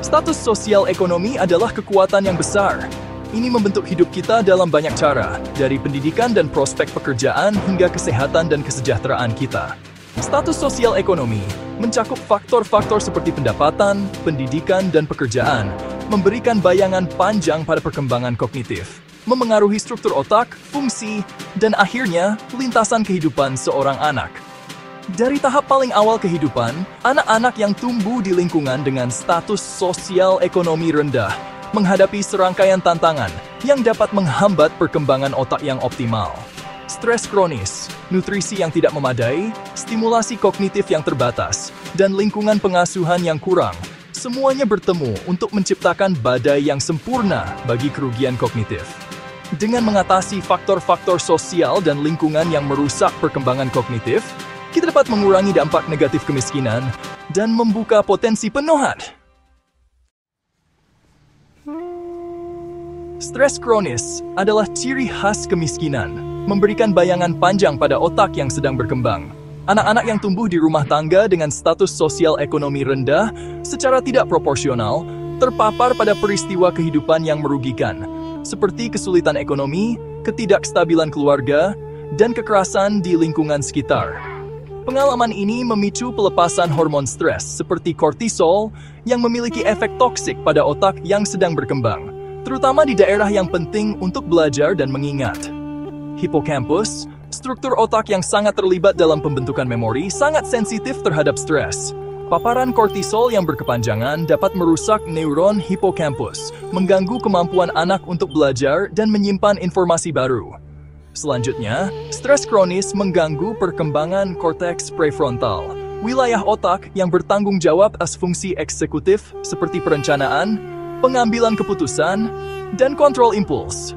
Status sosial ekonomi adalah kekuatan yang besar. Ini membentuk hidup kita dalam banyak cara, dari pendidikan dan prospek pekerjaan hingga kesehatan dan kesejahteraan kita. Status sosial ekonomi mencakup faktor-faktor seperti pendapatan, pendidikan, dan pekerjaan, memberikan bayangan panjang pada perkembangan kognitif, memengaruhi struktur otak, fungsi, dan akhirnya lintasan kehidupan seorang anak. Dari tahap paling awal kehidupan, anak-anak yang tumbuh di lingkungan dengan status sosial ekonomi rendah menghadapi serangkaian tantangan yang dapat menghambat perkembangan otak yang optimal. Stres kronis, nutrisi yang tidak memadai, stimulasi kognitif yang terbatas, dan lingkungan pengasuhan yang kurang, semuanya bertemu untuk menciptakan badai yang sempurna bagi kerugian kognitif. Dengan mengatasi faktor-faktor sosial dan lingkungan yang merusak perkembangan kognitif, kita dapat mengurangi dampak negatif kemiskinan dan membuka potensi penuhan. Stres kronis adalah ciri khas kemiskinan, memberikan bayangan panjang pada otak yang sedang berkembang. Anak-anak yang tumbuh di rumah tangga dengan status sosial ekonomi rendah secara tidak proporsional terpapar pada peristiwa kehidupan yang merugikan, seperti kesulitan ekonomi, ketidakstabilan keluarga, dan kekerasan di lingkungan sekitar. Pengalaman ini memicu pelepasan hormon stres seperti kortisol yang memiliki efek toksik pada otak yang sedang berkembang, terutama di daerah yang penting untuk belajar dan mengingat. Hippocampus, struktur otak yang sangat terlibat dalam pembentukan memori, sangat sensitif terhadap stres. Paparan kortisol yang berkepanjangan dapat merusak neuron hippocampus, mengganggu kemampuan anak untuk belajar dan menyimpan informasi baru. Selanjutnya, stres kronis mengganggu perkembangan korteks prefrontal, wilayah otak yang bertanggung jawab atas fungsi eksekutif seperti perencanaan, pengambilan keputusan, dan kontrol impuls.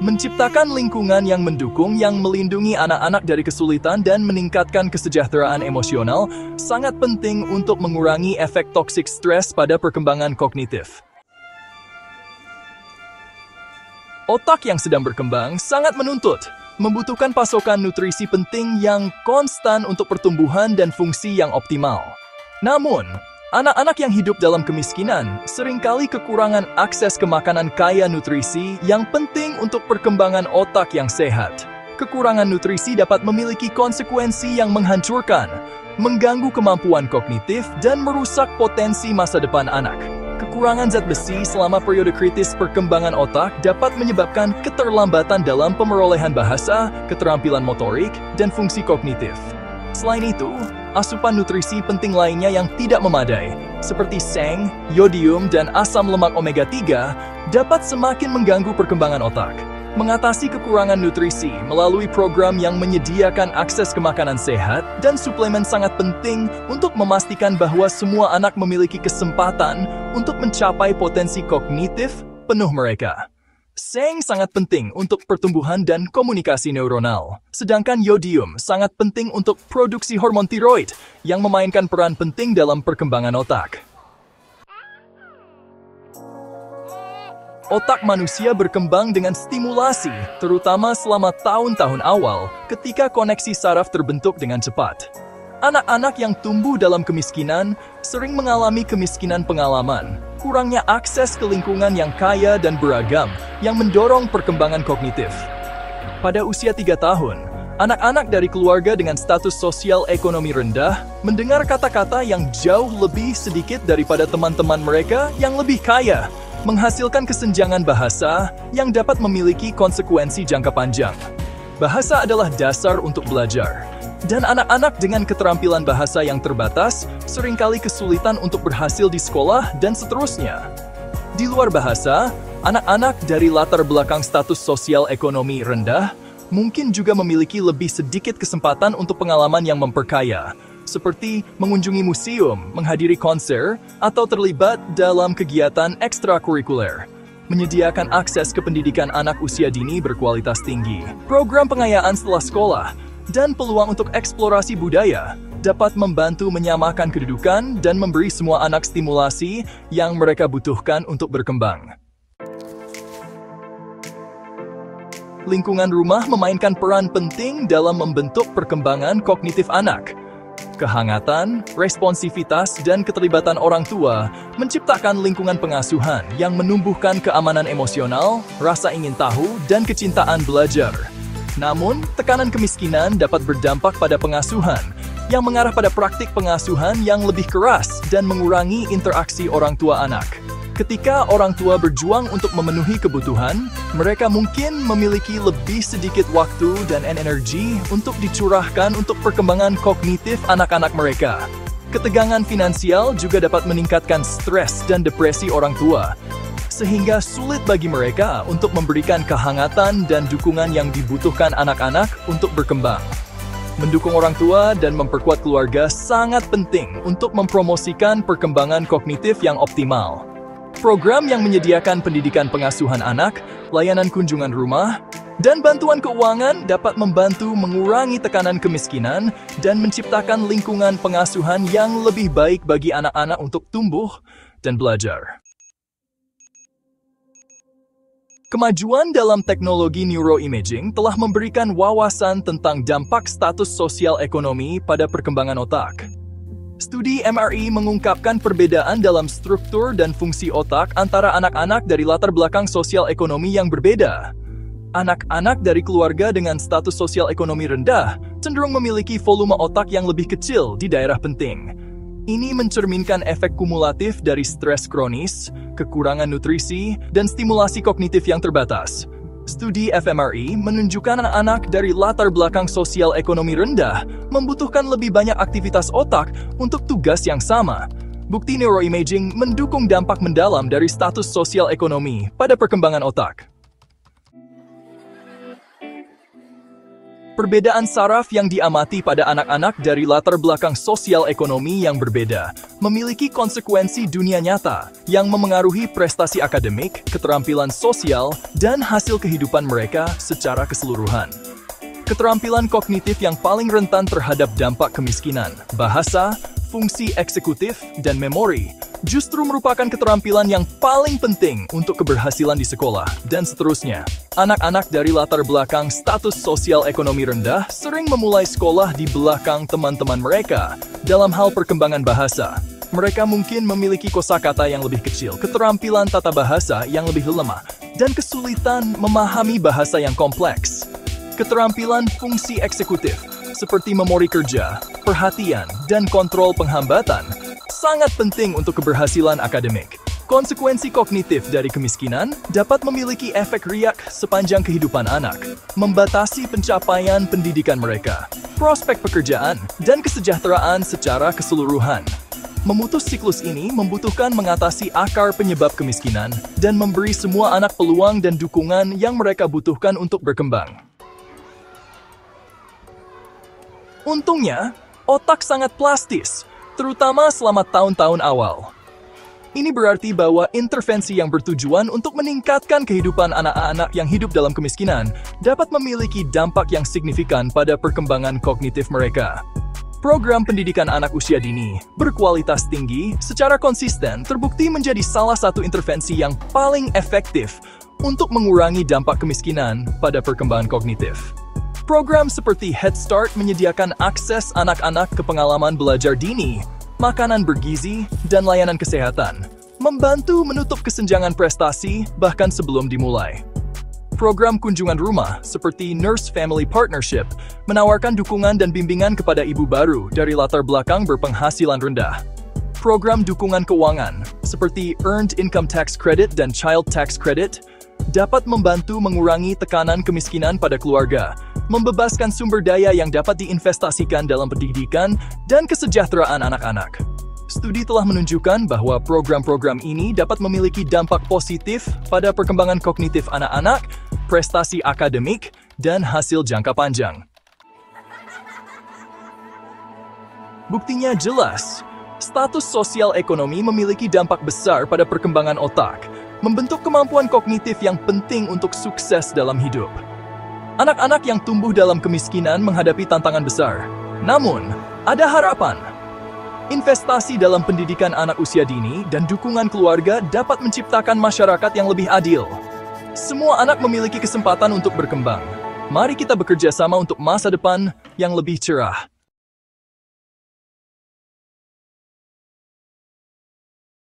Menciptakan lingkungan yang mendukung yang melindungi anak-anak dari kesulitan dan meningkatkan kesejahteraan emosional sangat penting untuk mengurangi efek toksik stres pada perkembangan kognitif. Otak yang sedang berkembang sangat membutuhkan pasokan nutrisi penting yang konstan untuk pertumbuhan dan fungsi yang optimal. Namun, anak-anak yang hidup dalam kemiskinan seringkali kekurangan akses ke makanan kaya nutrisi yang penting untuk perkembangan otak yang sehat. Kekurangan nutrisi dapat memiliki konsekuensi yang menghancurkan, mengganggu kemampuan kognitif, dan merusak potensi masa depan anak. Kekurangan zat besi selama periode kritis perkembangan otak dapat menyebabkan keterlambatan dalam pemerolehan bahasa, keterampilan motorik, dan fungsi kognitif. Selain itu, asupan nutrisi penting lainnya yang tidak memadai, seperti seng, yodium, dan asam lemak omega-3, dapat semakin mengganggu perkembangan otak. Mengatasi kekurangan nutrisi melalui program yang menyediakan akses ke makanan sehat dan suplemen sangat penting untuk memastikan bahwa semua anak memiliki kesempatan untuk mencapai potensi kognitif penuh mereka. Seng sangat penting untuk pertumbuhan dan komunikasi neuronal, sedangkan yodium sangat penting untuk produksi hormon tiroid yang memainkan peran penting dalam perkembangan otak. Otak manusia berkembang dengan stimulasi, terutama selama tahun-tahun awal ketika koneksi saraf terbentuk dengan cepat. Anak-anak yang tumbuh dalam kemiskinan sering mengalami kemiskinan pengalaman, kurangnya akses ke lingkungan yang kaya dan beragam yang mendorong perkembangan kognitif. Pada usia 3 tahun, anak-anak dari keluarga dengan status sosial ekonomi rendah mendengar kata-kata yang jauh lebih sedikit daripada teman-teman mereka yang lebih kaya, menghasilkan kesenjangan bahasa yang dapat memiliki konsekuensi jangka panjang. Bahasa adalah dasar untuk belajar, dan anak-anak dengan keterampilan bahasa yang terbatas seringkali kesulitan untuk berhasil di sekolah dan seterusnya. Di luar bahasa, anak-anak dari latar belakang status sosial ekonomi rendah mungkin juga memiliki lebih sedikit kesempatan untuk pengalaman yang memperkaya, seperti mengunjungi museum, menghadiri konser, atau terlibat dalam kegiatan ekstrakurikuler. Menyediakan akses ke pendidikan anak usia dini berkualitas tinggi, program pengayaan setelah sekolah, dan peluang untuk eksplorasi budaya dapat membantu menyamakan kedudukan dan memberi semua anak stimulasi yang mereka butuhkan untuk berkembang. Lingkungan rumah memainkan peran penting dalam membentuk perkembangan kognitif anak. Kehangatan, responsivitas, dan keterlibatan orang tua menciptakan lingkungan pengasuhan yang menumbuhkan keamanan emosional, rasa ingin tahu, dan kecintaan belajar. Namun, tekanan kemiskinan dapat berdampak pada pengasuhan, yang mengarah pada praktik pengasuhan yang lebih keras dan mengurangi interaksi orang tua anak. Ketika orang tua berjuang untuk memenuhi kebutuhan, mereka mungkin memiliki lebih sedikit waktu dan energi untuk dicurahkan untuk perkembangan kognitif anak-anak mereka. Ketegangan finansial juga dapat meningkatkan stres dan depresi orang tua, sehingga sulit bagi mereka untuk memberikan kehangatan dan dukungan yang dibutuhkan anak-anak untuk berkembang. Mendukung orang tua dan memperkuat keluarga sangat penting untuk mempromosikan perkembangan kognitif yang optimal. Program yang menyediakan pendidikan pengasuhan anak, layanan kunjungan rumah, dan bantuan keuangan dapat membantu mengurangi tekanan kemiskinan dan menciptakan lingkungan pengasuhan yang lebih baik bagi anak-anak untuk tumbuh dan belajar. Kemajuan dalam teknologi neuroimaging telah memberikan wawasan tentang dampak status sosial ekonomi pada perkembangan otak. Studi MRI mengungkapkan perbedaan dalam struktur dan fungsi otak antara anak-anak dari latar belakang sosial ekonomi yang berbeda. Anak-anak dari keluarga dengan status sosial ekonomi rendah cenderung memiliki volume otak yang lebih kecil di daerah penting. Ini mencerminkan efek kumulatif dari stres kronis, kekurangan nutrisi, dan stimulasi kognitif yang terbatas. Studi fMRI menunjukkan anak-anak dari latar belakang sosial ekonomi rendah membutuhkan lebih banyak aktivitas otak untuk tugas yang sama. Bukti neuroimaging mendukung dampak mendalam dari status sosial ekonomi pada perkembangan otak. Perbedaan saraf yang diamati pada anak-anak dari latar belakang sosial ekonomi yang berbeda memiliki konsekuensi dunia nyata yang memengaruhi prestasi akademik, keterampilan sosial, dan hasil kehidupan mereka secara keseluruhan. Keterampilan kognitif yang paling rentan terhadap dampak kemiskinan, bahasa, fungsi eksekutif, dan memori, justru merupakan keterampilan yang paling penting untuk keberhasilan di sekolah, dan seterusnya. Anak-anak dari latar belakang status sosial ekonomi rendah sering memulai sekolah di belakang teman-teman mereka dalam hal perkembangan bahasa. Mereka mungkin memiliki kosakata yang lebih kecil, keterampilan tata bahasa yang lebih lemah, dan kesulitan memahami bahasa yang kompleks. Keterampilan fungsi eksekutif, seperti memori kerja, perhatian, dan kontrol penghambatan, sangat penting untuk keberhasilan akademik. Konsekuensi kognitif dari kemiskinan dapat memiliki efek riak sepanjang kehidupan anak, membatasi pencapaian pendidikan mereka, prospek pekerjaan, dan kesejahteraan secara keseluruhan. Memutus siklus ini membutuhkan mengatasi akar penyebab kemiskinan dan memberi semua anak peluang dan dukungan yang mereka butuhkan untuk berkembang. Untungnya, otak sangat plastis, terutama selama tahun-tahun awal. Ini berarti bahwa intervensi yang bertujuan untuk meningkatkan kehidupan anak-anak yang hidup dalam kemiskinan dapat memiliki dampak yang signifikan pada perkembangan kognitif mereka. Program pendidikan anak usia dini berkualitas tinggi secara konsisten terbukti menjadi salah satu intervensi yang paling efektif untuk mengurangi dampak kemiskinan pada perkembangan kognitif. Program seperti Head Start menyediakan akses anak-anak ke pengalaman belajar dini, makanan bergizi, dan layanan kesehatan, membantu menutup kesenjangan prestasi bahkan sebelum dimulai. Program kunjungan rumah seperti Nurse Family Partnership menawarkan dukungan dan bimbingan kepada ibu baru dari latar belakang berpenghasilan rendah. Program dukungan keuangan seperti Earned Income Tax Credit dan Child Tax Credit dapat membantu mengurangi tekanan kemiskinan pada keluarga, membebaskan sumber daya yang dapat diinvestasikan dalam pendidikan dan kesejahteraan anak-anak. Studi telah menunjukkan bahwa program-program ini dapat memiliki dampak positif pada perkembangan kognitif anak-anak, prestasi akademik, dan hasil jangka panjang. Buktinya jelas, status sosial ekonomi memiliki dampak besar pada perkembangan otak, membentuk kemampuan kognitif yang penting untuk sukses dalam hidup. Anak-anak yang tumbuh dalam kemiskinan menghadapi tantangan besar. Namun, ada harapan. Investasi dalam pendidikan anak usia dini dan dukungan keluarga dapat menciptakan masyarakat yang lebih adil. Semua anak memiliki kesempatan untuk berkembang. Mari kita bekerja sama untuk masa depan yang lebih cerah.